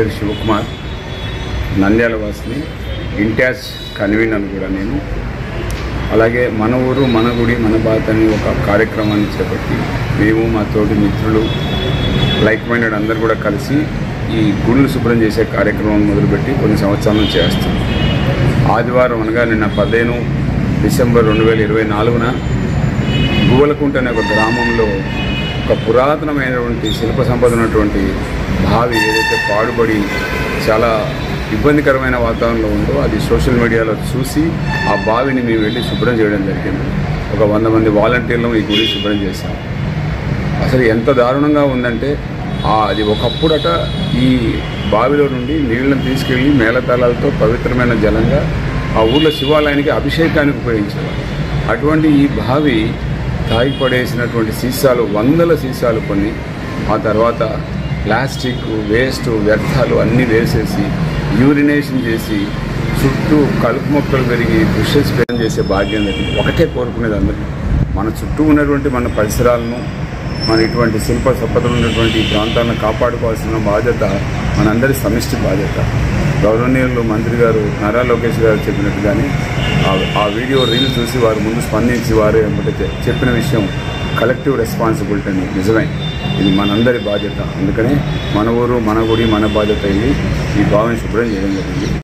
పేరు శివకుమార్, నంద్యాల వాసిని, ఇంటాస్ కన్వీనర్ కూడా నేను. అలాగే మన ఊరు మన గుడి మన బాధ అని ఒక కార్యక్రమాన్ని చేపట్టి మేము మా తోటి మిత్రులు లైక్ మైండెడ్ అందరు కూడా కలిసి ఈ గుళ్ళు శుభ్రం చేసే కార్యక్రమం మొదలుపెట్టి కొన్ని సంవత్సరాల నుంచి చేస్తాం. ఆదివారం అనగా నిన్న 15 డిసెంబర్ 2024 గువ్వలకుంట అనే ఒక గ్రామంలో ఒక పురాతనమైనటువంటి శిల్ప సంపద ఉన్నటువంటి బావి ఏదైతే పాడుబడి చాలా ఇబ్బందికరమైన వాతావరణంలో ఉందో అది సోషల్ మీడియాలో చూసి ఆ బావిని మేము వెళ్ళి శుభ్రం చేయడం జరిగింది. ఒక 100 మంది వాలంటీర్లు ఈ గుడి శుభ్రం చేశాం. అసలు ఎంత దారుణంగా ఉందంటే అది ఒకప్పుడట ఈ బావిలో నుండి నీళ్ళని తీసుకెళ్ళి మేళతాళాలతో పవిత్రమైన జలంగా ఆ ఊళ్ళో శివాలయానికి అభిషేకానికి ఉపయోగించేవారు. అటువంటి ఈ బావి తాగి పడేసినటువంటి సీసాలు, 100 సీసాలు కొన్ని, ఆ తర్వాత ప్లాస్టిక్ వేస్ట్ వ్యర్థాలు అన్నీ వేసేసి యూరినేషన్ చేసి చుట్టూ కలుపు మొక్కలు పెరిగి బుషెస్ పెరిగి చేసే భాగ్యం లేదు. ఒకటే కోరుకునేది అందరికీ, మన చుట్టూ ఉన్నటువంటి మన పరిసరాలను, మన ఇటువంటి శిల్ప సంపదలు ఉన్నటువంటి ఈ ప్రాంతాలను కాపాడుకోవాల్సిన బాధ్యత మనందరి సమిష్టి బాధ్యత. గౌరవనీయులు మంత్రి గారు నారా లోకేష్ గారు చెప్పినట్టుగానే ఆ వీడియో రీల్ చూసి వారు ముందు స్పందించి వారు ఏమంటే చెప్పిన విషయం కలెక్టివ్ రెస్పాన్సిబిలిటీ అని నిజమే. ఇది మనందరి బాధ్యత. అందుకనే మన ఊరు మన గుడి మన బాధ్యత అయ్యి ఈ భావన శుభ్రం చేయడం జరిగింది.